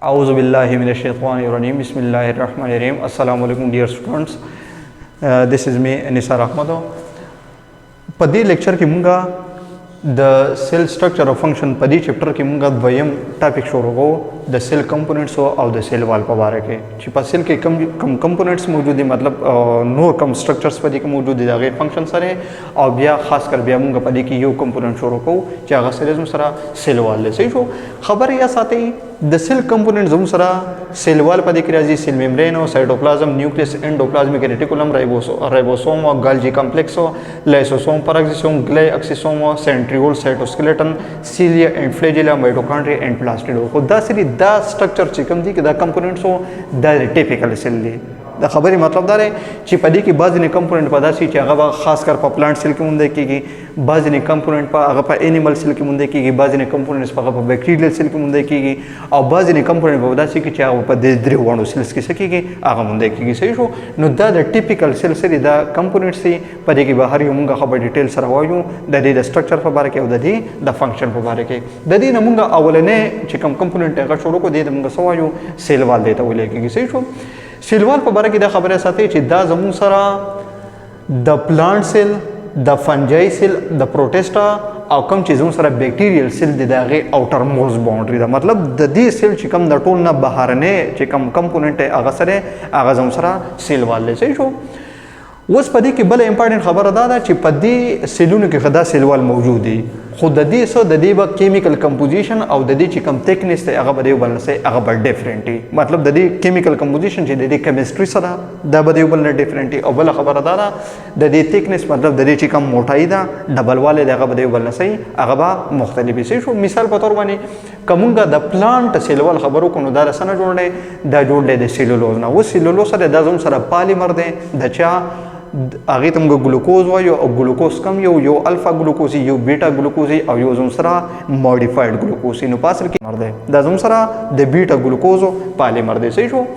Auzubillahiminash-shaytanir-rajim. Bismillahir-rahmanir-rahim. Assalamu alaikum dear students. This is me Nisar Ahmado. पदी lecture की मुंगा द सेल स्ट्रक्चर ऑफ फंक्शन पदी chapter की मुंगा द्वयम टॉपिक शुरू हो द cell components of the cell wall पर के छिपा सेल के कम कंपोनेंट्स मौजूद है मतलब नोर कम स्ट्रक्चर्स पदी के मौजूद है जागे फंक्शन सरे और बिया खास कर बिया मुंगा पदी की यो कंपोनेंट शुरू हो चागा सेल सरा सेल वाल ले सही हो खबर या साथ ही द सेल कंपोनेंट जम सरा सेल वाल पदी की राजी सेल मेम्ब्रेन और cytoplasm nucleus endoplasmic reticulum ribosome और गाल्जी कॉम्प्लेक्स और लाइसोसोम पैराक्सिसोम ग्लाई एक्सिसोम और centriole cytoskeleton cilia and flagella mitochondria and plastid को दा सीरी दा स्ट्रक्चर चिकम दी कि दा कंपोनेंट्स हो दा टिपिकल सेल दी द खबरी मतलब दारे ची पदी की बाज ने कंपोनेंट पदासी ची अगवा खास कर प्लांट सेल के मुंदे की बाज ने कंपोनेंट पा अगवा एनिमल सेल के मुंदे की बाज ने कंपोनेंट्स पा अगवा बैक्टीरियल सेल के मुंदे की और बाज ने कंपोनेंट पदासी की ची अगवा दे वाणु सेल्स की सकी की आगा मुंदे की सही हो नो द टिपिकल सेल से द कंपोनेंट से पदी की बाहर युंगा खबर डिटेल सरवायु द स्ट्रक्चर पर बारे के द फंक्शन पर बारे के द नमुंगा अवलने चिकम कंपोनेंट का छोड़ो को दे मुंगा सवायु सेल वाल देता वो लेके सही हो सेलवाल पर बारे की दा खबर साथी ची दा जमू सरा द प्लांट सेल द फंजाई सेल द प्रोटेस्टा और कम चीज़ों सरा बैक्टीरियल सेल दिदागे आउटर मोस्ट बाउंड्री दा मतलब द दी सेल चिकम द टोल ना बाहर ने चिकम कंपोनेंट है आगा सरे आगा जमू सरा सेल वाले सही शो उस पदी की बल इंपॉर्टेंट खबर अदा दा ची पदी सेलून के खदा सेलवाल मौजूद है खुद ददी सो ददी बा केमिकल कंपोजिशन और ददी चिकम थिकनेस ते आगा बदे बल से आगा बल डिफरेंट है मतलब ददी केमिकल कंपोजिशन ची ददी केमिस्ट्री सदा द बदे बल डिफरेंट है और बल खबर अदा दा ददी थिकनेस मतलब ददी चिकम मोटाई दा डबल वाले आगा बदे बल से आगा बा मुख्तलिफ से शो मिसाल के तौर बने कमुंगा द प्लांट सेलवाल खबरों को दा रसना जोड़े द सेलुलोज ना वो सेलुलोज सरे द जम सरा पॉलीमर दे द चा आगे तुमको ग्लूकोज वायो और ग्लूकोज कम यो अल्फा ग्लूकोज यो बीटा ग्लूकोज और यो जुमसरा मॉडिफाइड ग्लूकोज नो पास की मर दे द जुमसरा द बीटा ग्लूकोज पाले मर दे सही हो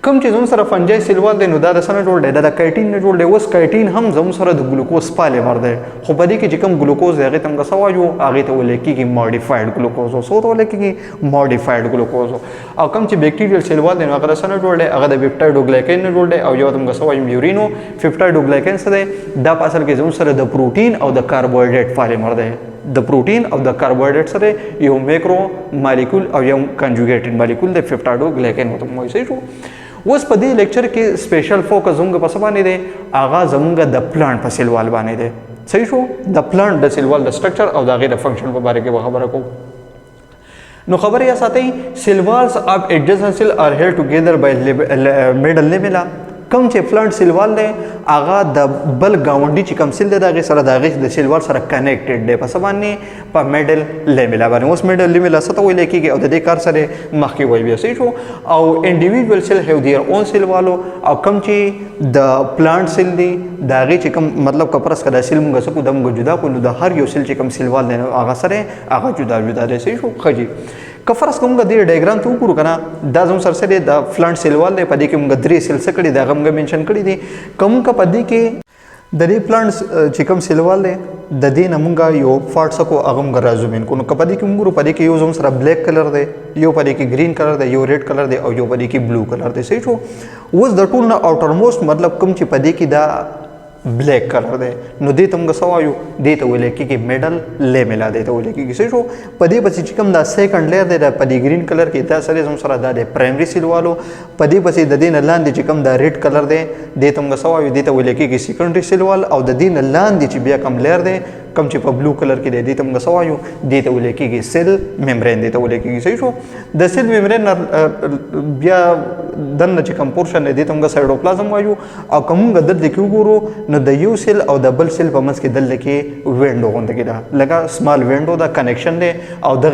कम चीज़ों सरा फंजाई सिलवाल दे नुदा रसना जोड़ दे दा कैटीन ने जोड़ दे उस कैटीन हम जम सरा द ग्लूकोज पाले मर दे खुबदी की जिकम ग्लूकोज आगे तुमका सवायो आगे तो लेकी की मॉडिफाइड ग्लूकोज सो तो लेकी की मॉडिफाइड ग्लूकोज और कम ची बैक्टीरियल सिलवाल दे अगर रसना जोड़ दे अगर द पेप्टाइडोग्लाइकेन ने जोड़ दे और यो तुमका सवायो यूरिनो पेप्टाइडोग्लाइकेन से दे दा पासल के जम सरा द प्रोटीन और द कार्बोहाइड्रेट पाले मर दे द प्रोटीन और द कार्बोहाइड्रेट सरे यो मैक्रो मॉलिक्यूल और यो कंजुगेटेड मॉलिक्यूल द पेप्टाइडोग्लाइकेन हो तुम वैसे ही उस पदी लेक्चर के स्पेशल फोकस होंगे पस बाने दे आगाज होंगे द प्लांट पर सिलवाल बाने दे सही show the plant the cell wall the structure और द फंक्शन पर बारे के खबर को नो खबर या साथ ही cell walls of adjacent cell are held together by middle level कम चे प्लांट सिलवाल ले आगा द बल गावंडी चिकम सिल दे दागे सरा दागे द सिलवाल सरा कनेक्टेड दे पसबानी प मेडल ले मिला बाने उस मेडल ले मिला सतो वे लेकी के और दे कार सरे मखी वही भी सही हो और individual cell have their own cell वालो और कम ची द प्लांट सेल दी दागे चिकम मतलब कपरस कदा सिल मुंगा सकु दम जुदा को द हर यो सेल चिकम सिलवाल ने आगा सरे आगा जुदा जुदा दे सही हो खजी कफरस कमुंगा दे डायग्राम तो कुरु कना दा जम सर से दे द प्लांट सेल वाल दे पदी के मुंगा द्रे सेल से कड़ी दा गम मेंशन कड़ी दी कम का पदी के दरी प्लांट चिकम सेल वाल दे ददी नमुंगा यो फाट सको अगम गराजुमिन को कपदी के मुंगुरु पदी के यो जम सरा ब्लैक कलर दे यो पदी की ग्रीन कलर दे यो रेड कलर दे और यो पदी की ब्लू कलर दे सही छो वस द टूल ना आउटर मोस्ट मतलब कम ची पदी की दा ब्लैक कलर दे नो दे तुमको सवायु दे तो बोले कि मेडल ले मिला दे तो बोले कि सही पदी पसी चिकम दा सेकंड लेयर दे पदी ग्रीन कलर की दा सरे जम सरा दा दे प्राइमरी सिल वालो पदी पसी ददी नलान दे चिकम दा रेड कलर दे तुमको सवायु दे तो बोले कि सेकेंडरी सिल वाल और ददी नलान दे चिबिया कम लेयर दे कम चिप ब्लू कलर की दे दी तुमको सवायु दे तो बोले कि सेल मेम्ब्रेन दे तो बोले कि सही द सेल मेम्ब्रेन बिया दन चिकम पोर्शन दे तुमको साइटोप्लाज्म वायु और कमुंगा दल देखियो गुरु न द यू सेल और द बल सेल पमस के दल लेके विंडो होंदे के लगा स्मॉल विंडो दा कनेक्शन दे और द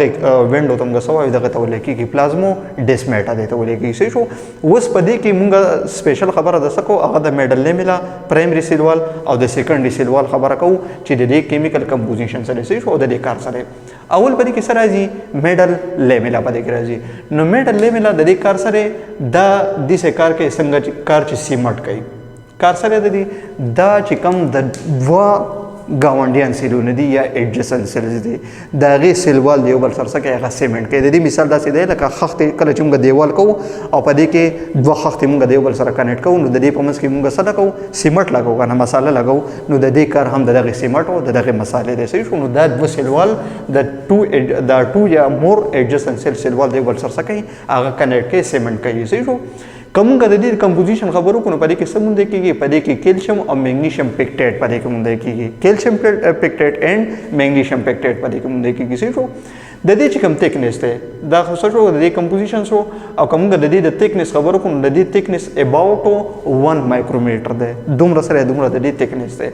विंडो तुमको सवायु द तो लेके कि प्लाज्मो डिस्मेटा दे तो लेके सही शो उस पदी की मुंगा स्पेशल खबर द सको अगर द मेडल ले मिला प्राइमरी सेल वाल और द सेकेंडरी सेल वाल खबर को ची दे केमिकल कंपोजिशन सरे सही शो द कार सरे अवल पदी की सराजी मेडल ले मिला पदी की राजी नो मेडल ले मिला ददी कार सरे द दिसे कार के संग कार ची सीमट कई कार सरे ददी द चिकम द वा گاونډیان سیلونه دي یا ایډجسنټ سیلز دي د هغې سیلوال د یو بل سره څه کوي هغه سیمنټ کوي. د دې مثال داسې دی لکه خښتې کله چې موږ دیوال کوو او په دې کې دوه خښتې موږ د یو بل سره کنیکټ کوو نو د دې په منځ کې موږ څه لګوو سیمنټ لګوو که نه مساله لګوو نو د دې کار هم د دغې سیمنټ او د دغې مسالې دی. صحیح شو. نو دا دوه سیلوال د ټو یا مور ایډجسنټ سیلوال د یو بل سره څه کوي هغه کنیکټ کوي سیمنټ کوي. صحیح شو. که موږ د دې کمپوزیشن خبرو کوو نو په دې کې څه موندل کېږي په دې کې کیلشیم او میګنیشیم پیکټیټ په دې کې موندل کېږي کیلشیم پیکټیټ اینډ میګنیشیم پیکټیټ په دې کې موندل کېږي. صحیح شو. د دې چې کوم تھکنس دی دا خو څه شو د دې کمپوزیشن شو او که موږ د دې د تھکنس خبرو کوو نو د دې تھکنس اباوټ 1 مایکرومیټر دی دومره سره دومره د دې تھکنس دی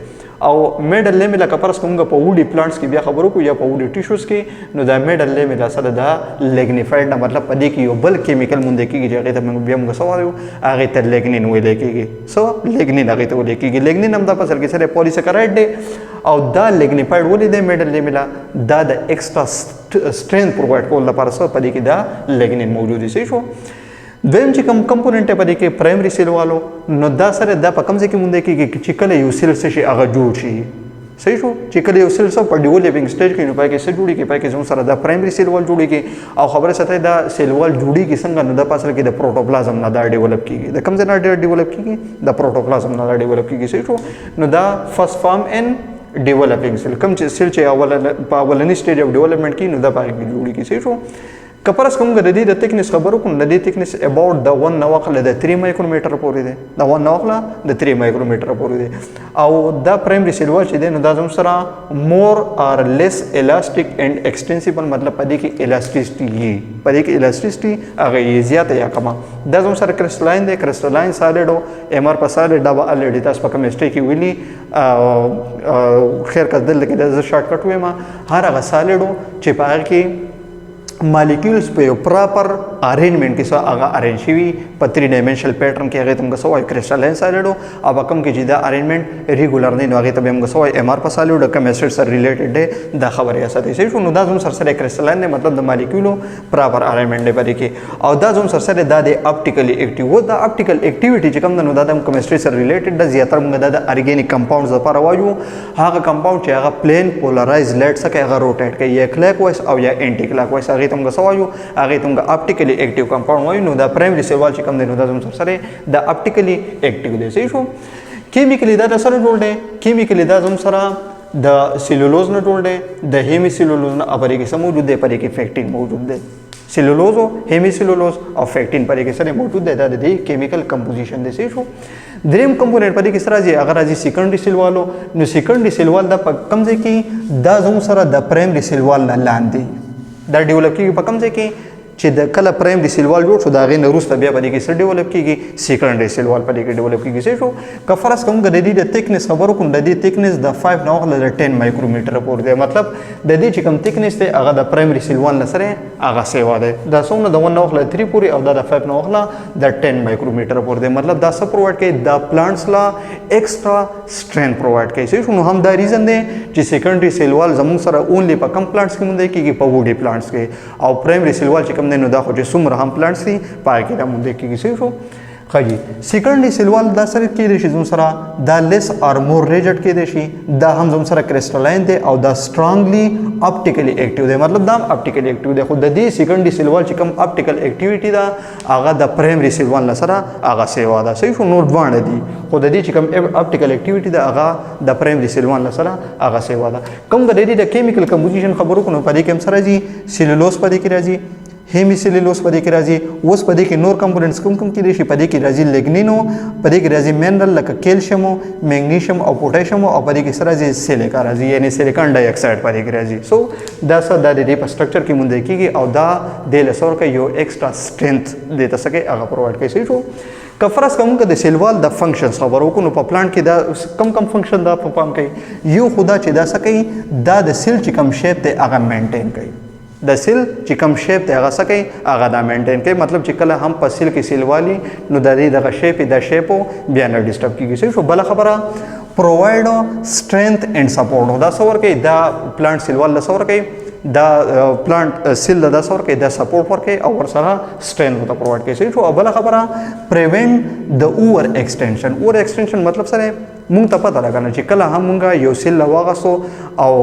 او میډل لیمل لکه فرض کوو موږ په وډي پلانټس کې بیا خبرو کوو یا په وډي ټیشوز کې نو دا میډل لیمل اصل دا لیګنیفایډ نه مطلب په دې کې یو بل کیمیکل موندل کېږي چې هغې ته موږ بیا موږ څه وایو هغې ته لیګنین ویلی کېږي څه لیګنین هغې ته ویلی کېږي. لیګنین هم دا په اصل کې سره پولیسکرایډ دی او دا لیګنیفایډ ولې دی میډل لیمل دا د ایکسټرا strength provide کول لپاره څه په دې کې دا لیګنین موجود دي. صحیح شو. دویم چې کوم کمپوننټ په دې کې پرایمري سیل والو نو دا سره دا په کوم ځای کې موندل کېږي چې کله یو سیل څه شي هغه جوړ شي. صحیح شو. چې کله یو سیل څه په ډیولپینګ سټیج کې نو پای کې څه جوړیږي پای کې زموږ سره دا پرایمري سیل وال جوړیږي او خبره ساتي دا سیل وال جوړیږي څنګه نو دا په اصل کې د پروټوپلازم نه دا ډیولپ کېږي د کوم ځای نه ډیولپ کېږي د پروټوپلازم نه ډیولپ کېږي. صحیح شو. نو دا فرست فارم ان ډیولپینګ سیل کوم چې سیل چې په اولنی سټیج اف ډیولپمنٹ کې نو دا پای کې جوړیږي. صحیح شو. که پرس کوم د دې د تھکنس خبرو کوم د دې تھکنس اباوټ د 1 نواخله د 3 مایکرومیټر پورې دی د 1 نواخله د 3 مایکرومیټر پورې دی او دا پرایمري سیل وال چې دی نو دا زموږ سره مور اور لیس الاسټیک اینڈ ایکسټینسیبل مطلب په دې کې الاسټیسټي په دې کې الاسټیسټي هغه یې زیاته یا کمه دا زموږ سره کرسټلاین دی کرسټلاین سالیډ او ایم آر په سالیډ دا به الریډي تاسو په کیمستري کې ویلي خیر که دلته کې د شارټ کټ وایم هر هغه سالیډ چې په هغه کې مالیکولز په یو پراپر ارینجمنٹ کې څه هغه ارینج شوي په 3 ډایمنشنل پیټرن کې هغې ته موږ څه وایو کرسټلاین سالیډ او په کوم کې چې دا ارینجمنٹ ریګولر دی نو هغې ته بیا موږ څه وایو ایم آر په سالیډ کوم اسید سره ریلیټډ دی دا خبرې اساسي صحیح شو. نو دا زموږ سره کرسټلاین دی مطلب د مالیکولو پراپر ارینجمنٹ دی په دې کې او دا زموږ سره دا د اپټیکلی ایکټیو دا اپټیکل ایکټیویټي چې کوم ده نو دا د کیمستري سره ریلیټډ ده زیاتره موږ دا د ارګینیک کمپاونډز لپاره وایو هغه کمپاونډ چې هغه پلین پولرایز لیټ څه کوي هغه روټیټ کوي یا کلاک وایس او یا انټي کلاک وایس هغې ته موږ څه وایو هغې ته موږ اپټیکلی ایکټیو کمپاونډ وایو. نو دا پرایمري سیل وال چې کوم دی نو دا زموږ سره د اپټیکلی ایکټیو دی. صحیح شو. کیمیکلی دا د سره جوړ دی کیمیکلی دا زموږ سره د سیلولوز نه جوړ دی د هیمی سیلولوز نه پرې کې څه موجود دی پرې کې فیکټین موجود دی سیلولوز او هیمی سیلولوز او فیکټین پرې کې سره موجود دی دا د دې کیمیکل کمپوزیشن دی. صحیح شو. دریم کمپوننټ پدې کې سره راځي هغه راځي سیکنډري سیل والو نو سیکنډري سیل وال دا په کوم ځای کې دا زموږ سره د پرایمري سیل وال نه لاندې دا ډیولپ کېږي په کوم ځای کې چې د کله پرایمري سیل وال جوړ شو د هغې نه وروسته بیا په دې کې څه ډیولپ کېږي سیکنډري سیل وال په دې کې ډیولپ کېږي. صحیح شو. که فرض کوم د دې د تھکنس خبرو کوم د دې تھکنس د 5 نه واخله د 10 مایکرومیټر پورې دی مطلب د دې چې کوم تھکنس دی هغه د پرایمري سیل وال نه سره هغه سیوا دی دا څومره د 1 نه واخله 3 پورې او دا د 5 نه واخله د 10 مایکرومیټر پورې دی مطلب دا څه پرووایډ کوي دا پلانټس لا ایکسټرا سټرینث پرووایډ کوي. صحیح شو. نو هم دا ریزن دی چې سیکنډري سیل وال زموږ سره اونلی په کم پلانټس کې موندل کېږي په وډي پلانټس کې او پرایمري سیل وال چې کوم دی نو دا خو چې څومره هم پلانټس دي پای کې دا موندل کېږي. صحیح شو. ښه جي سیکنډري سیل وال دا سره کېدای شي زموږ سره دا لیس اور مور ریجډ کېدای شي دا هم زموږ سره کرسټلاین دی او دا سټرانګلی اپټیکلی ایکټیو دی مطلب دا هم اپټیکلی ایکټیو دی خو د دې سیکنډري سیل وال چې کوم اپټیکل ایکټیویټي ده هغه د پرایمري سیل وال نه سره هغه سیوا ده. صحیح شو. نور دواړه دي خو د دې چې کوم اپټیکل ایکټیویټي ده هغه د پرایمري سیل وال نه سره هغه سیوا ده. کوم د دې د کیمیکل کمپوزیشن خبرو کو نو په دې کې هم سره راځي سیلولوز په دې کې راځي هیمی سیلولوز په دې کې راځي اوس په دې کې نور کمپوننټس کوم کوم کېدای شي په دې کې راځي لیګنینو په دې کې راځي منرل لکه کیلشیم میګنیشیم او پوټاشیم او په دې کې سره راځي سیلیکا راځي یعنی سیلیکان ډای اکساید په دې کې راځي. سو دا څه د دې په سټرکچر کې موندل کېږي او دا د لسور کې یو ایکسټرا سټرینث د تاسو کې هغه پرووایډ کوي. صحیح شو. که فرض کوم که د سیل وال د فنکشنز خبرو کو نو په پلانټ کې دا کم کم فنکشن دا په پام کوي یو خدا چې دا څه کوي دا د سیل چې کم شیپ دی هغه مینټین کوي د سیل چې کوم شیپ دی هغه څه کوي هغه دا مینټین کوي مطلب چې کله هم په سیل کې سیل والی نو د دې دغه شیپ د شیپو بیا نه ډسټرب کېږي. صحیح شو. بله خبره پرووایډ سټرینث اینډ سپورټ دا څه ورکوي دا پلانټ سیل وال له څه ورکوي دا پلانټ سیل دا څه ورکوي دا سپورټ ورکوي او ورسره سټرینث ورته پرووایډ کوي. صحیح شو. او بله خبره پریوینټ د اوور ایکسټینشن اوور ایکسټینشن مطلب سره مونږ ته پته ده کنه چې کله هم مونږ یو سیل واغسو او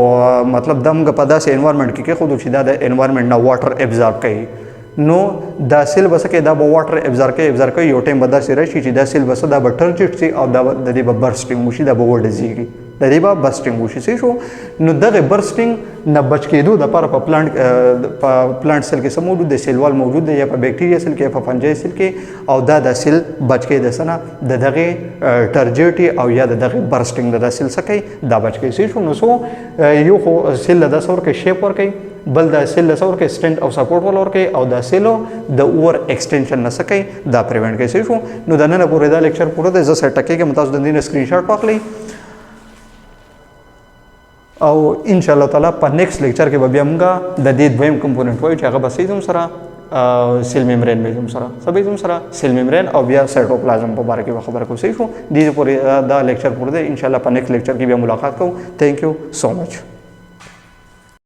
مطلب دا مونږ په داسې انوایرمنټ کې خو چې دا د انوایرمنټ نه واټر ابزارب کوي نو دا سیل بس کې دا به واټر ابزارب کوي یو ټایم به داسې راشي چې دا سیل بس دا به ټرجټ شي او دا د دې به برسټینګ وشي دا به وډزيږي د دې به برسټینګ وشي څه شو نو دغه برسټینګ نه بچ کېدو د لپاره په پلانټ سیل کې موجود دی سیل وال موجود دی یا په بیکټیریا سیل کې په فنجي سیل کې او دا د سیل بچ کې د سنه د دغه ټرجټي او یا د دغه برسټینګ د سیل سکه دا بچ کې څه شو نو سو یو خو سیل د سور کې شیپ ور کوي بل د سیل سور کې سټند او سپورټ ول ور کوي او د سیلو د اور ایکسټنشن نه سکه دا پریونټ کوي څه شو نو د نن پورې دا لیکچر پوره د زه سټ کې متاسو د دې سکرین شاټ واخلئ او ان شاء الله تعالی په نیکسټ لیکچر کې به بیا موږ د دې دویم کمپوننت وایو چې هغه به سیزم سره سیل میمبرین به زم سره سبې زم سره سیل میمبرین او بیا سایټوپلازم په اړه کې خبره کوو څه شو دې پورې دا لیکچر پوره دی ان شاء الله په نیکسټ لیکچر کې بیا ملاقات کوو ثانک یو سو مچ